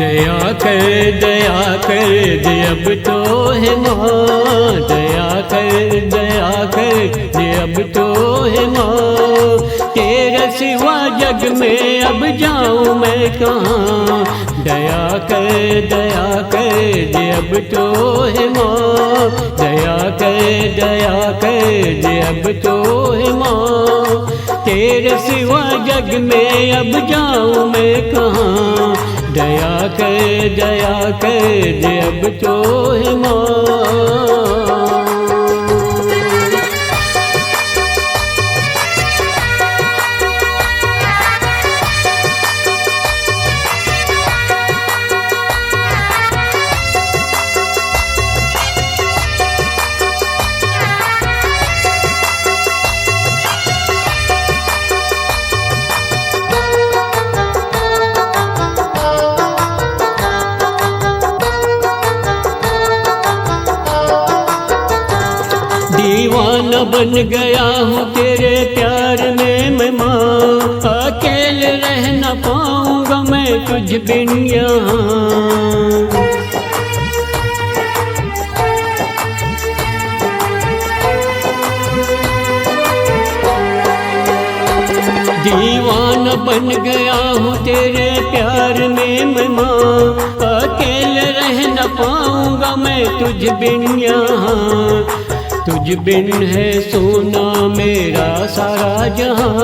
दया कर दे अब तो है माँ, दया कर दे अब तो है माँ। तेरे सिवा जग में अब जाऊँ मैं कहाँ। दया कर दे अब तो है माँ, दया कर दे अब तो है माँ। तेरे सिवा जग में अब जाऊँ मैं कहाँ। दया कर दे अब तो है माँ। दीवाना बन गया हूँ तेरे प्यार में मैं माँ। अकेले रह न पाऊँगा मैं तुझ बिन यहाँ। दीवाना बन गया हूँ तेरे प्यार में मैं माँ। अकेले रह न पाऊँगा मैं तुझ बिन यहाँ। तुझ बिन है सोना मेरा सारा जहां,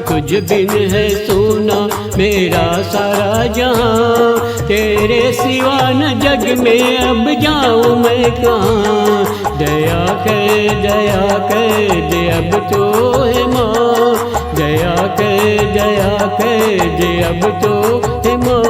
तुझ बिन है सोना मेरा सारा जहां। तेरे सिवा न जग में अब जाऊँ मैं कहाँ। दया कर दे अब तो है माँ, दया कर दे अब तो है माँ।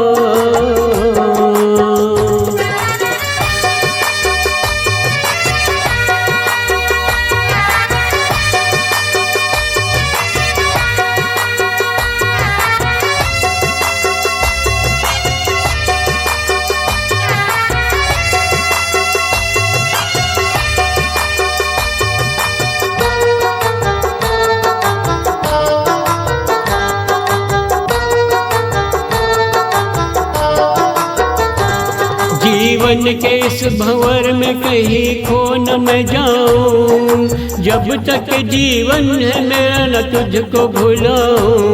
जीवन के इस भंवर में कहीं खो न मैं जाऊं। जब तक जीवन है मेरा न तुझको भुलाऊं।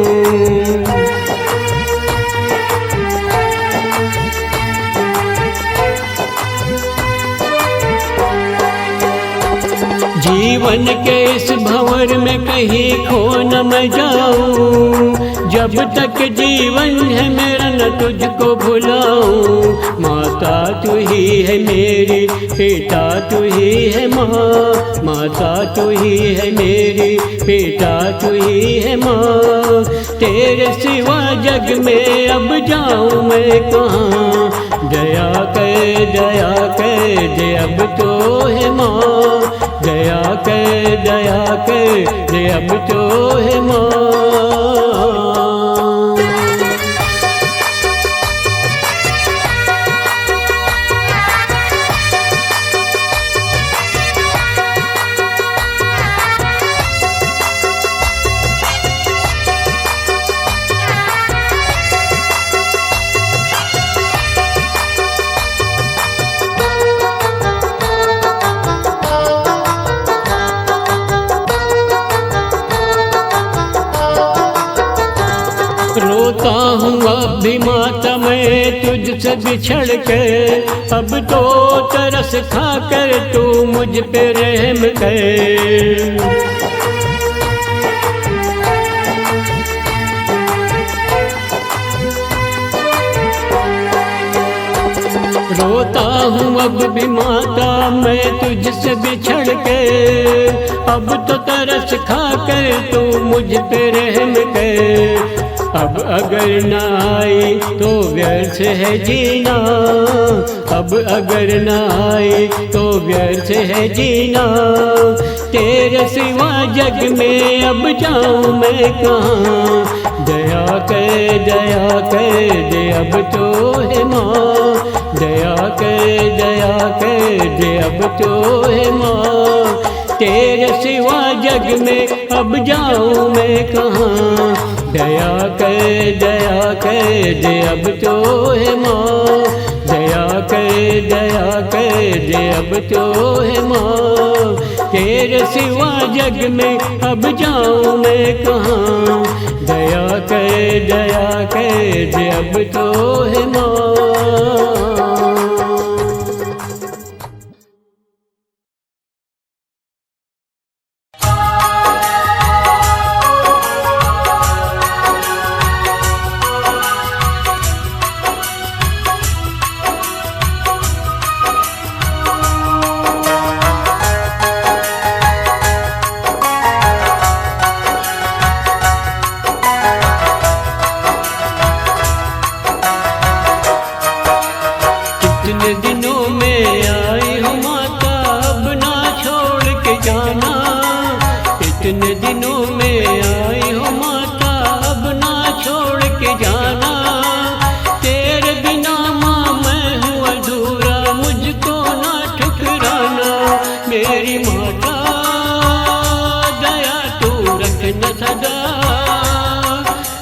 जीवन के इस भंवर में कहीं खो न मैं जाऊं। जब तक जीवन है मेरा न तुझको भुलाऊं। माता तू ही है मेरी, पिता तू ही है माँ। माता तू ही है मेरी, पिता तू ही है माँ। तेरे सिवा जग में अब जाऊँ मैं कहाँ। दया कर दे अब तो है माँ, दया कर दे अब तो है माँ। रोता हूँ अब भी माता मैं तुझसे बिछड़ के। अब तो तरस खा कर तू मुझ पे रहम कर। रोता हूँ अब भी माता मैं तुझसे बिछड़ के। अब तो तरस खा कर तू मुझ पे रहम कर। अब अगर न आई तो व्यर्थ है जीना, अब अगर न आई तो व्यर्थ है जीना। तेरे सिवा जग में अब जाऊँ मैं कहाँ। दया कर दे अब तो है माँ, दया कर दे अब तो है माँ। तेरे सिवा जग में अब जाऊँ मैं कहाँ। दया कर दे अब तो है माँ, दया कर दे अब तो है माँ। तेरे सिवा जग में अब जाऊँ मैं कहाँ, दया कर दे अब तो है माँ। कितने दिनों में आई हो माता, अब ना छोड़ के जाना। कितने दिनों में आई हो माता, अब ना छोड़ के जाना। तेरे बिना माँ मैं हूँ अधूरा, मुझको ना ठुकराना। मेरी माता दया तू रखना सदा,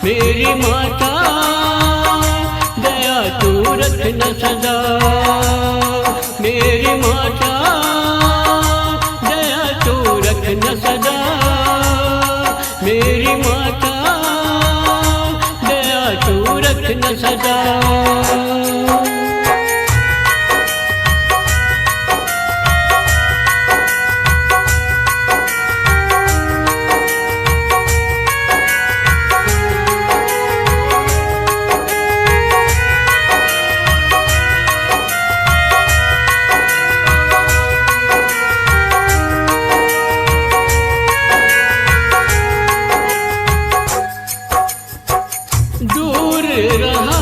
मेरी माता दया तू रखना सदा। मेरी माता दया तू रखना सदा, मेरी माता दया तू रखना सदा। दूर रहा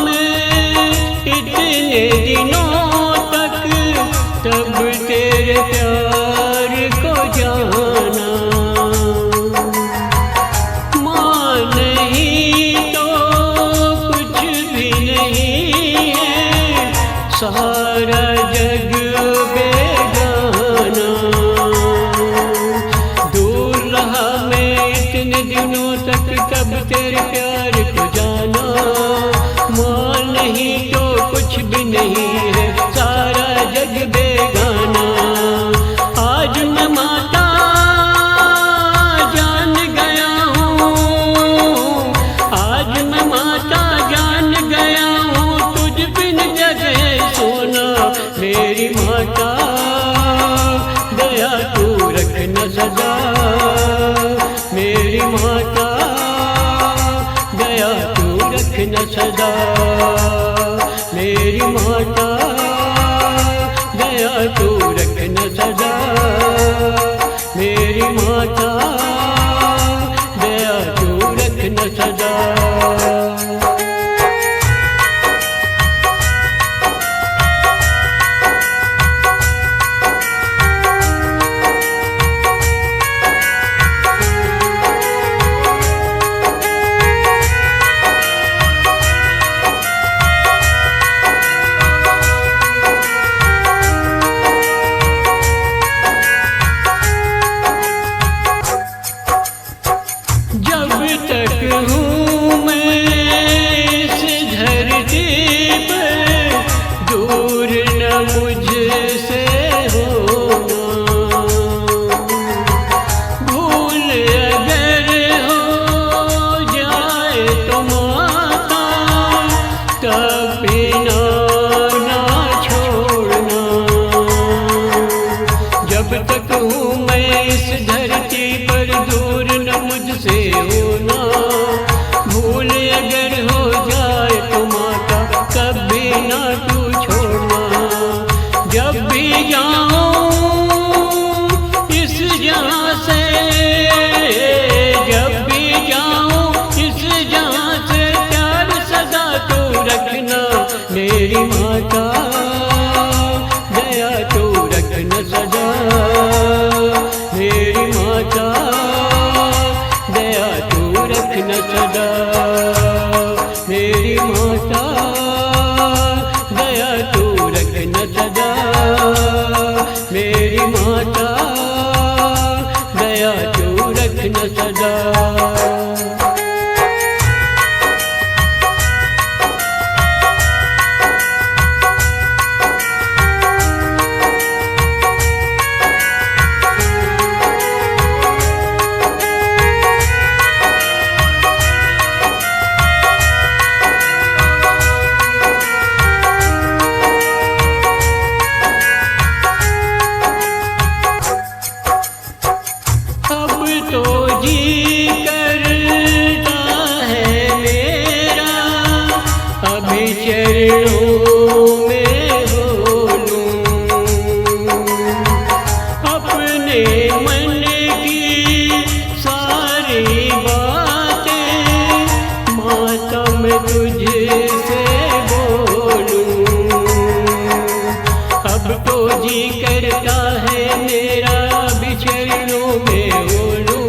मैं इतने दिनों तक, तब तेरे प्यार को जाना। माँ नहीं तो कुछ भी नहीं है, सारा जग बेगाना। दूर रहा मैं इतने दिनों तक, तब तेरे प्यार को जाना। माँ नहीं तो कुछ भी नहीं है, सारा जग बेगाना। आज मैं माता जान गया हूँ, आज मैं माता जान गया हूँ, तुझ बिन जगह सोना। मेरी माता दया तू रखना सदा, मेरी माता दया तू रखना सदा। मेरी माता दया तू रखना सदा, मेरी माता दया तू रखना सदा। जब तक हूँ मैं इस धरती पर, दूर न मुझसे होना। भूल अगर हो जाए तो माता, कभी ना छोड़ना। जब तक हूँ मैं इस धरती पर, दूर न मुझसे होना। भूल अगर हो जाए तो माता, कभी ना तू छोड़ना। जब भी जाऊं इस जहाँ से, जब भी जाऊं इस जहाँ से, प्यार सदा तू रखना। मेरी माता दया तू रखना सदा, मेरी माता दया तू रखना सदा। मेरी माता दया तू रखना सदा, मेरी माता दया तू रखना सदा। जी करता है मेरा भी चरणों में बोलूं,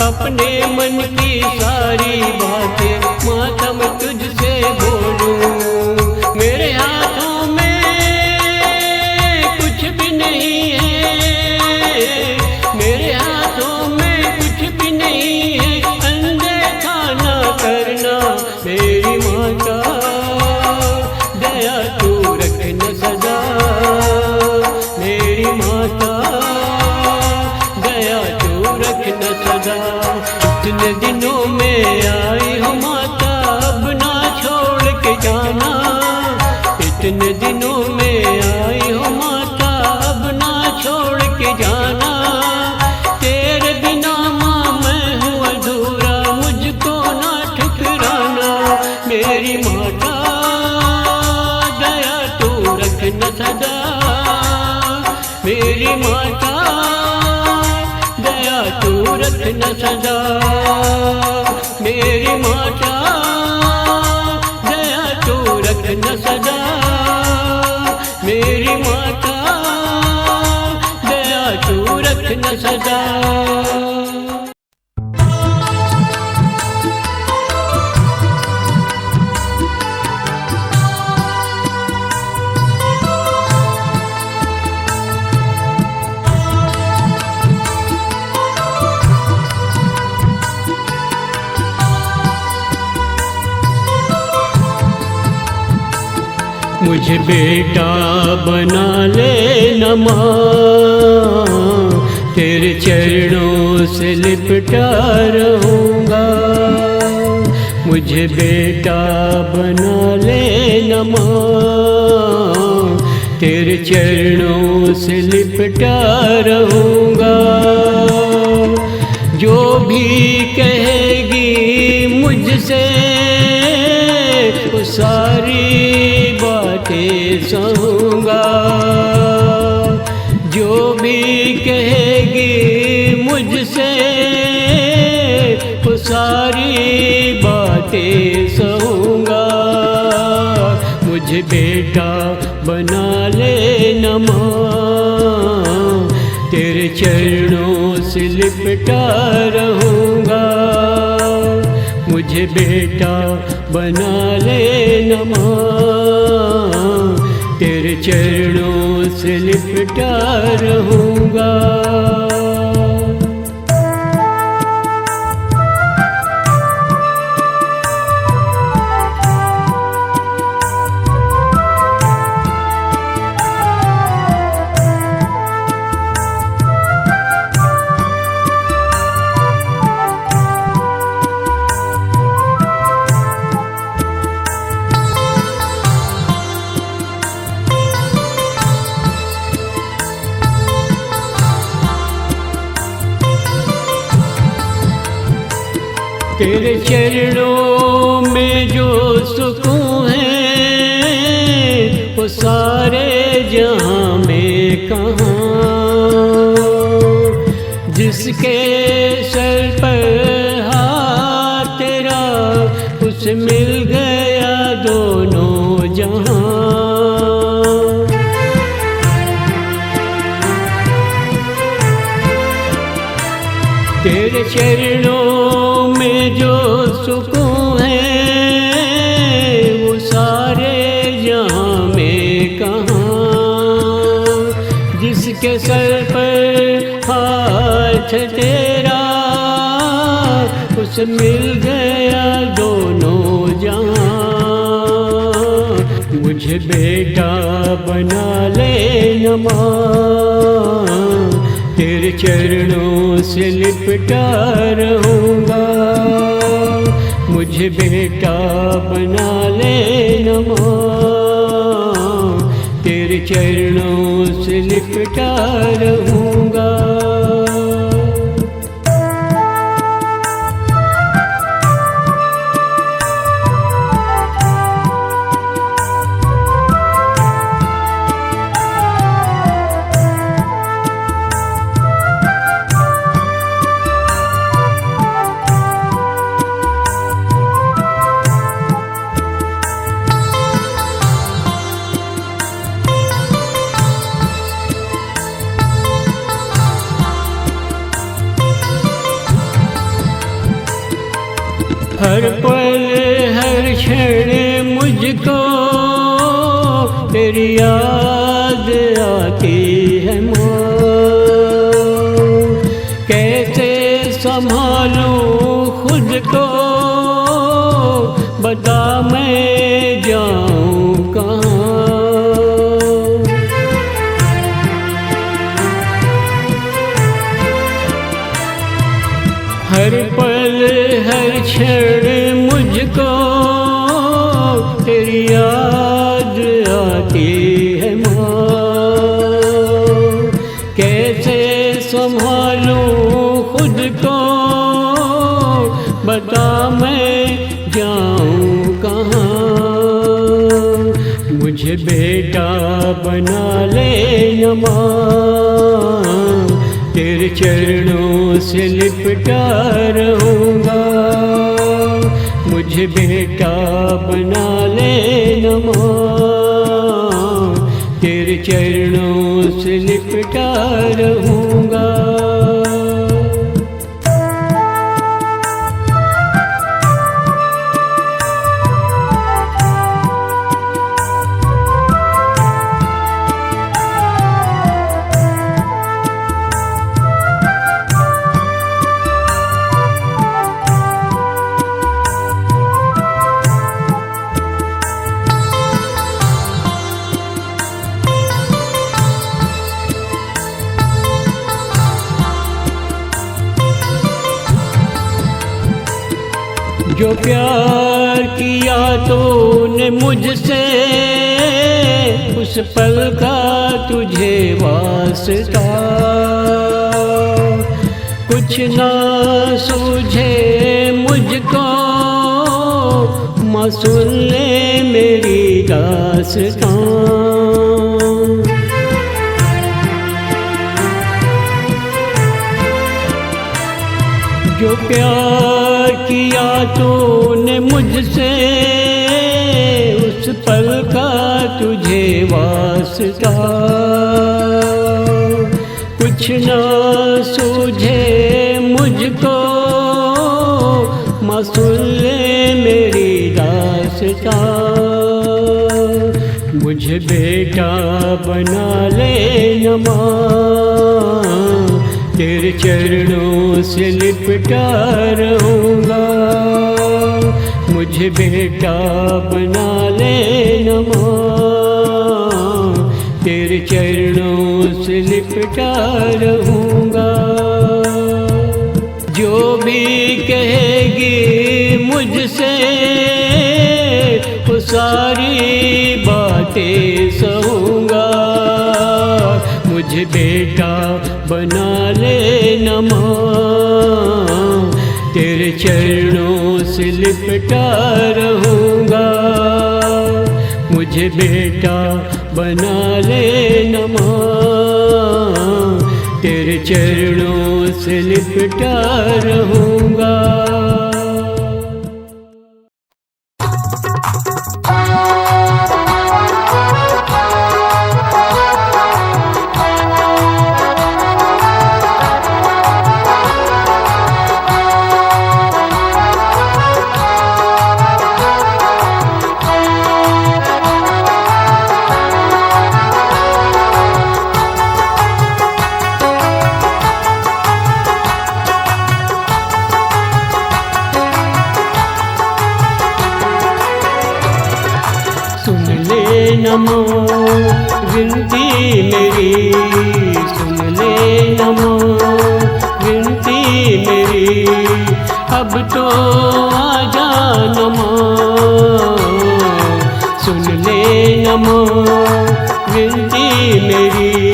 अपने मन की सारी बातें मातम तुझसे बोलूं। मेरे हाथों में कुछ भी नहीं है, मेरे हाथों में कुछ भी नहीं है, अनदेखा ना करना मेरी माता, दया तू रखना सदा मेरी माता, दया तू रखना सदा। इतने दिनों में आई हो माता, अब ना छोड़ के जाना, इतने दिनों में आई हो माता, अब ना छोड़ के जाना। तेरे बिना माँ मैं हूँ अधूरा, मुझको ना ठुकराना मेरी माता, दया तू रखना सदा मेरी माता, दया तू रखना सदा मेरी माता, दया तू रखना सदा मेरी माता, दया तू रखना सदा। मुझे बेटा बना ले न माँ, तेरे चरणों से लिपटा रहूँगा। मुझे बेटा बना ले न माँ, तेरे चरणों से लिपटा रहूँगा। जो भी कहेगी मुझसे वो सारी बातें सहूँगा, जो भी कहेगी मुझसे वो सारी बातें सहूँगा। मुझे बेटा बना ले न माँ, तेरे चरणों से लिपटा रहूँगा। मुझे बेटा बना ले न माँ, तेरे चरणों से लिपटा रहूँगा। तेरे चरणों में जो सुकून है वो सारे जहां में कहाँ। जिसके सर पर हाथ तेरा उसे मिल गया दोनों जहां। तेरे चरणों में जो सुकून है वो सारे जहां में कहाँ। जिसके सर पर हाथ तेरा उसे मिल गया दोनों जहां। मुझे बेटा बना ले न माँ, तेरे चरणों से लिपटा रहूँगा। मुझे बेटा बना ले न माँ, तेरे चरणों से लिपटा रहूँगा। हर पल हर क्षण मुझको तेरी याद आती है माँ। कैसे संभालूं खुद को बता मैं जाऊं कहाँ। हर पल हर क्षण मुझको तेरी याद आती है माँ। कैसे संभालूं खुद को बता मैं जाऊं कहाँ। मुझे बेटा बना ले माँ, तेरे चरणों से लिपटा रहूँगा। मुझे बेटा बना ले माँ, तेरे चरणों से लिपटा रहूँगा। जो प्यार किया तूने मुझसे उस पल का तुझे वास्ता। कुछ ना सूझे मुझको माँ सुन ले मेरी दास्तां। जो प्यार किया तूने मुझसे उस पल का तुझे वास्ता। कुछ ना सूझे मुझको माँ सुन ले मेरी दास्तां। मुझे बेटा बना ले माँ, तेरे चरणों से लिपटा रहूँगा। मुझे बेटा बना ले माँ, तेरे चरणों से लिपटा रहूँगा। जो भी कहेगी मुझसे वो सारी बातें सहूँगा। मुझे बेटा बना ले माँ, तेरे चरणों से लिपटा रहूँगा। मुझे बेटा बना ले माँ, तेरे चरणों से लिपटा रहूँगा। नमो विनती मेरी, सुन ले नमो विनती मेरी। अब तो आजा नमो, सुन ले नमो विनती मेरी।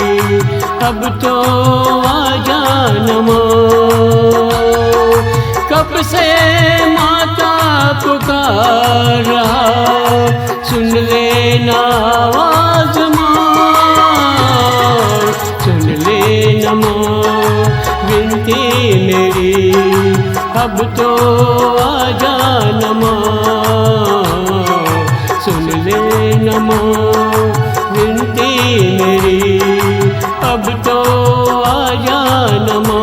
अब तो आजा नमो। कब से माता पुकार रहा, सुन लेना आवाज माँ, सुन ले नमो विनती मेरी। अब तो आजा नमो, सुन ले नमो विनती मेरी। अब तो आजा नमो।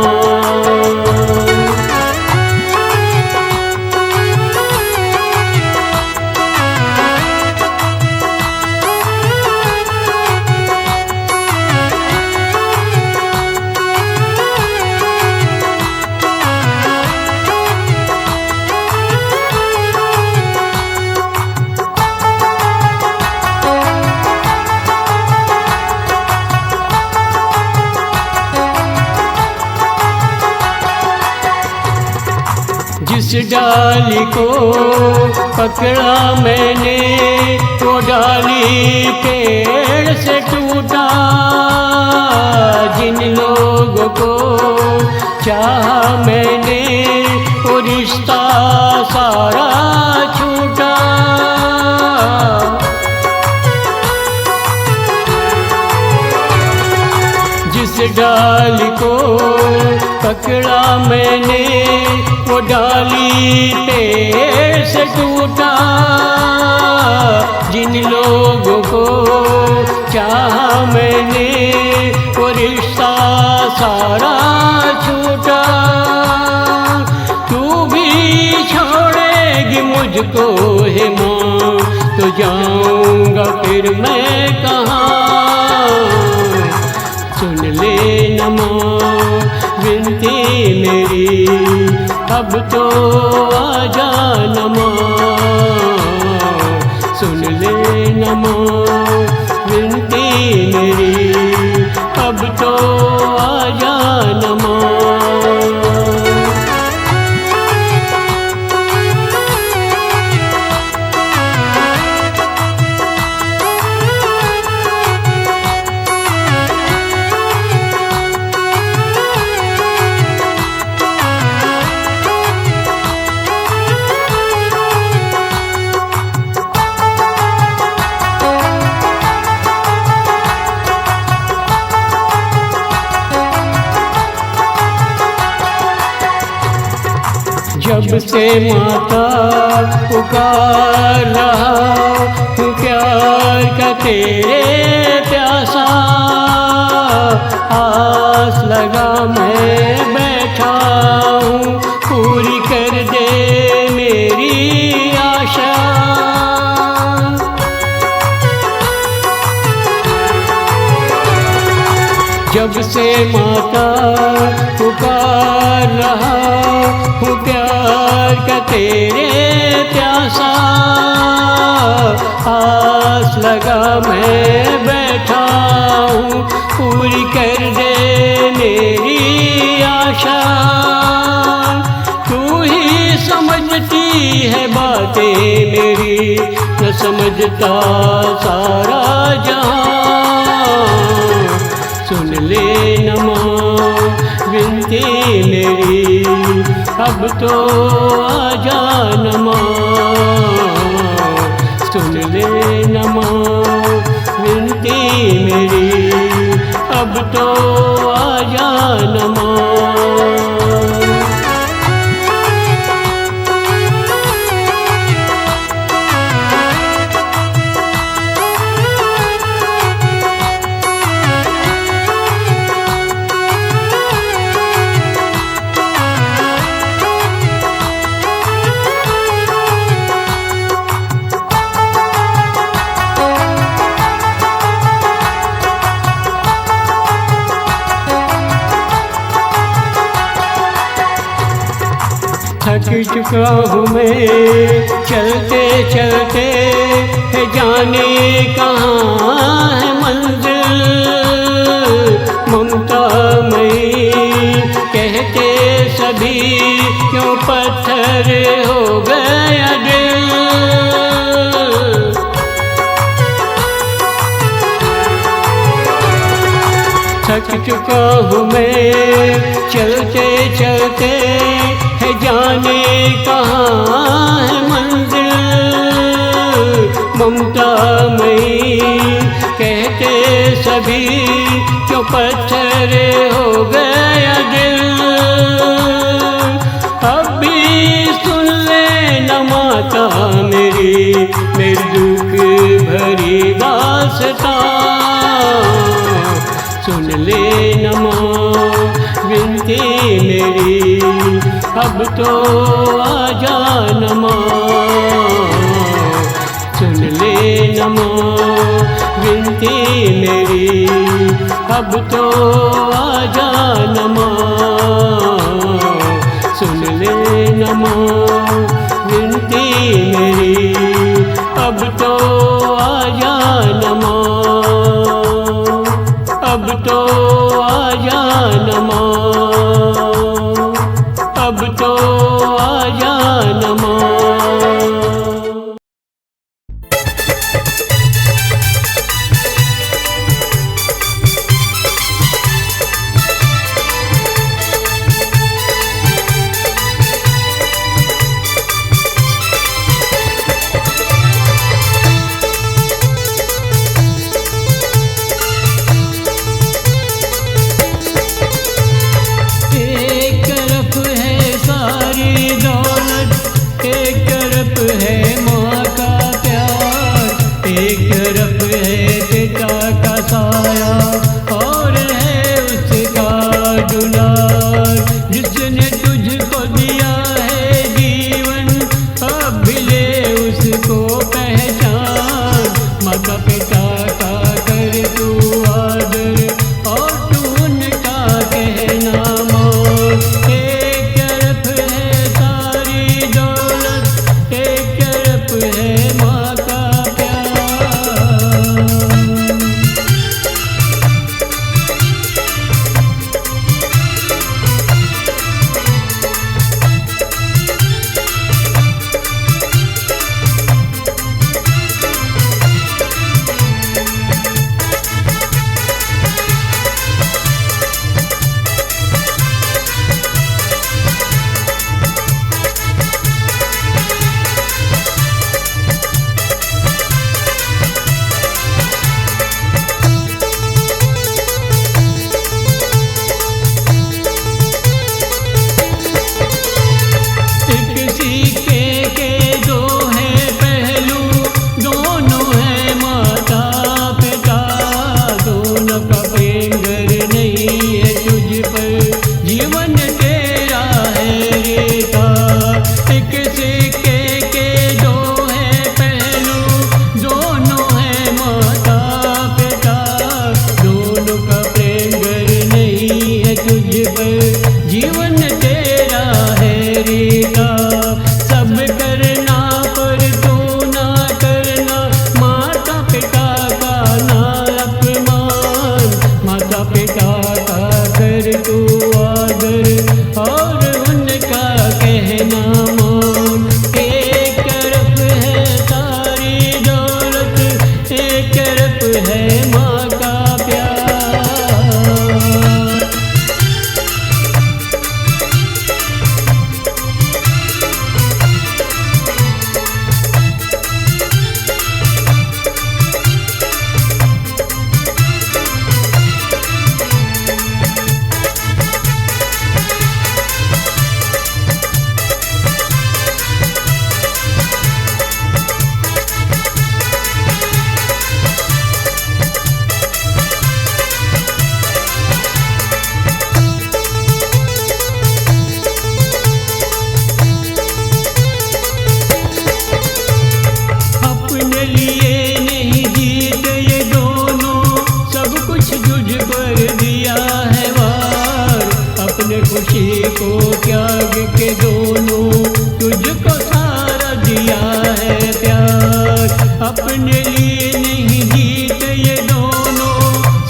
जिस डाली को पकड़ा मैंने वो डाली पेड़ से टूटा, जिन लोगों को चाहा मैंने वो रिश्ता सारा छूटा। जिस डाली को पकड़ा मैंने वो डाली पेड़ से टूटा, जिन लोगों को चाहा मैंने वो रिश्ता सारा छूटा। तू भी छोड़ेगी मुझको है माँ, तो जाऊंगा फिर मैं कहाँ। सुन ले न माँ विनती मेरी, अब तो आजा न माँ। सुन ले न माँ विनती मेरी, अब तो आजा न माँ। जब से माता पुकार रहा हूँ प्यार का तेरे प्यासा, आस लगा मैं बैठा हूँ पूरी कर दे मेरी आशा। जब से माता पुकार रहा हूँ प्यार का तेरे प्यासा, आस लगा मैं बैठा हूँ पूरी कर दे मेरी आशा। तू ही समझती है बातें मेरी, न समझता सारा जहां। सुन ले न माँ विनती मेरी, अब तो आजा न माँ। सुन ले न माँ विनती मेरी, अब तो आजा न माँ। थक चुका हूँ मैं चलते चलते, है जाने कहाँ है मंजिल। ममता मई कहते सभी क्यों पत्थर हो गया दिल। थक चुका हूँ मैं चलते चलते, है जाने कहाँ है मंजिल। ममता मई कहते सभी क्यों पत्थर हो गया दिल। अब भी सुन ले न माता मेरी दुख भरी दास्तां। सुन ले न माँ विनती मेरी, अब तो आजा न माँ। सुन ले न माँ विनती मेरी, अब तो आजा न माँ। सुन ले न माँ विनती मेरी, अब तो आजा न माँ। अब तो आजा न माँ, अब तो आजा दुलार। जिसने तुझको दिया है जीवन, अब भी ले उसको पहचान। माता पिता का कर तू आदर, और तू उनका कहना मान। एक तरफ है सारी दौलत, एक तरफ है माँ का प्यार। एक सिक्के के दो हैं पहलू, दोनों हैं माता पिता। दोनों का प्रेम गर नहीं है तुझ पर, जीवन तेरा है रेता। एक सिक्के के दो हैं पहलू, दोनों हैं माता पिता। दोनों का प्रेम गर नहीं है तुझ पर, जीवन तेरा है रेता। सब करना पर तू ना करना, माता पिता का ना अपमान। माता पिता का कर तू आदर, और उनका कहना मान। एक तरफ है सारी दौलत, एक तरफ है माँ का प्यार। अपने लिए नहीं जीते ये दोनों, सब कुछ तुझ पर दिया है वार। अपने खुशी को त्याग के दोनों, तुझको सारा दिया है प्यार। अपने लिए नहीं जीते ये दोनों,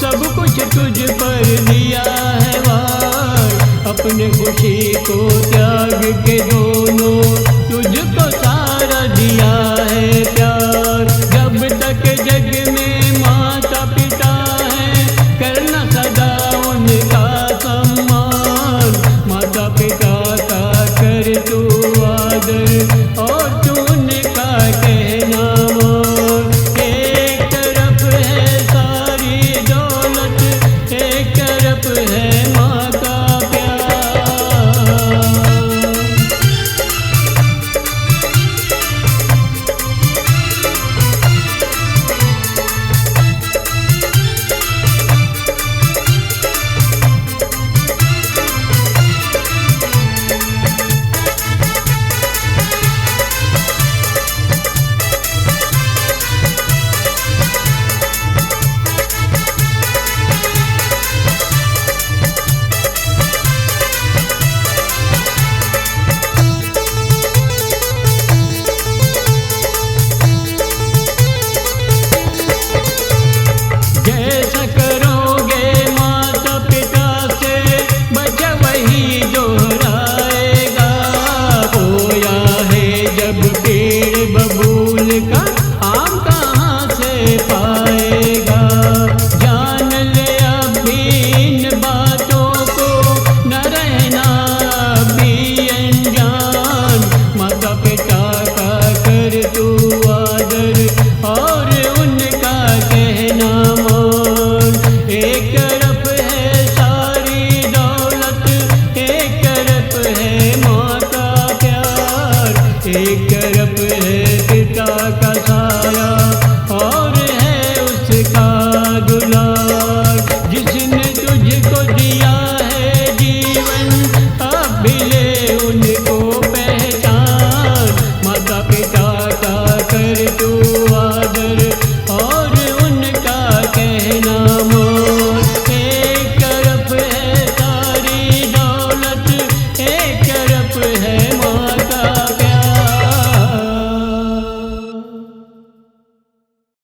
सब कुछ तुझ पर दिया है वार। अपने खुशी को त्याग के दोनों, तुझको सारा दिया है प्यार। जब तक जग में माता पिता है, करना सदा उनका सम्मान। माता पिता का कर तू आदर, और तू उनका कहना मान। एक तरफ है सारी दौलत, एक तरफ है